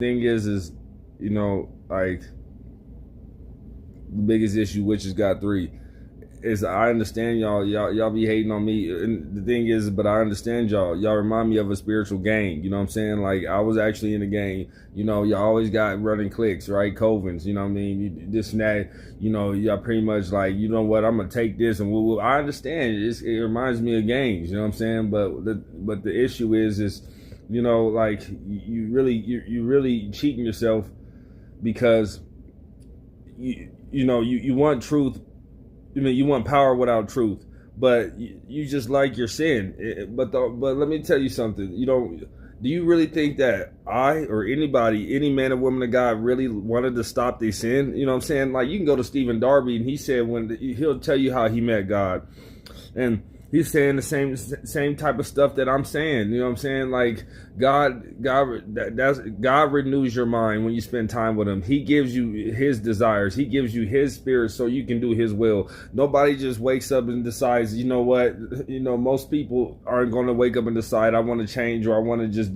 Thing is, like the biggest issue, Witches got three, is I understand y'all be hating on me, and the thing is, but I understand y'all remind me of a spiritual gang. You know what I'm saying? Like, I was actually in the gang. Y'all always got running cliques, right? Covens, you know what I mean? This and that. Y'all pretty much like, you know what? I'm gonna take this, and I understand. It reminds me of gangs. You know what I'm saying? But the issue is, like you really cheating yourself, because you want truth. You want power without truth, but you just like your sin. But let me tell you something. Do you really think that I or anybody, any man or woman of God, really wanted to stop their sin? You know what I'm saying? Like, you can go to Stephen Darby, and he said he'll tell you how he met God, and he's saying the same type of stuff that I'm saying. You know what I'm saying? Like, God renews your mind when you spend time with him. He gives you his desires. He gives you his spirit so you can do his will. Nobody just wakes up and decides, you know what? Most people aren't going to wake up and decide, I want to change, or I want to just,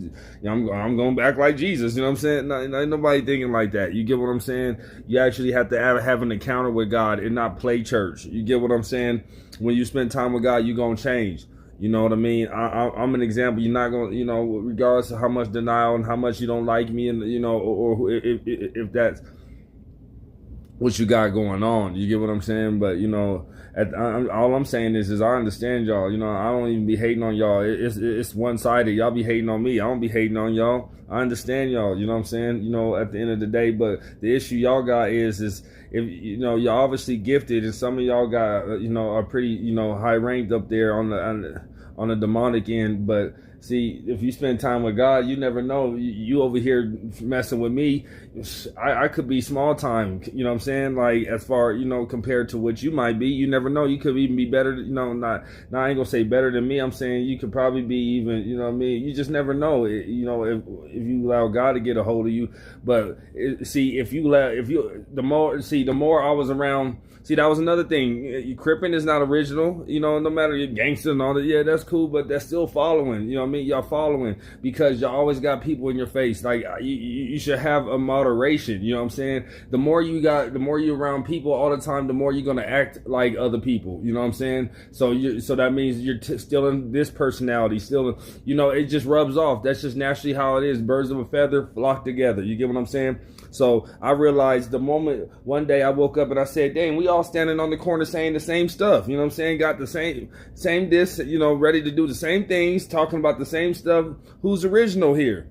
I'm going to act like Jesus. You know what I'm saying? Not nobody thinking like that. You get what I'm saying? You actually have to have an encounter with God and not play church. You get what I'm saying? When you spend time with God, you're going to change. You know what I mean? I'm an example. You're not going to, regardless of how much denial and how much you don't like me, and, or if that's what you got going on. You get what I'm saying? But, all I'm saying is I understand y'all. I don't even be hating on y'all. It's one-sided. Y'all be hating on me. I don't be hating on y'all. I understand y'all. You know what I'm saying? At the end of the day, but the issue y'all got is if you're obviously gifted, and some of y'all got are pretty high ranked up there on the demonic end. But see, if you spend time with God, you never know. You over here messing with me, I could be small time. You know what I'm saying? Like, as far compared to what you might be, you never know. You could even be better. Not I ain't gonna say better than me. I'm saying you could probably be even. You know what I mean? You just never know. If you allow God to get a hold of you. But the more I was around. See, that was another thing. Crippin is not original. No matter your gangster and all that. Yeah, that's cool, but that's still following. You know what I mean? Y'all following because y'all always got people in your face. Like, you should have a moderation. You know what I'm saying? The more you're around people all the time, the more you're gonna act like other people. You know what I'm saying? So that means you're still in this personality. Still, it just rubs off. That's just naturally how it is. Birds of a feather flock together. You get what I'm saying? So I realized the moment one day I woke up and I said, dang, we all standing on the corner saying the same stuff. You know what I'm saying? Got the same this, ready to do the same things, talking about the same stuff. Who's original here?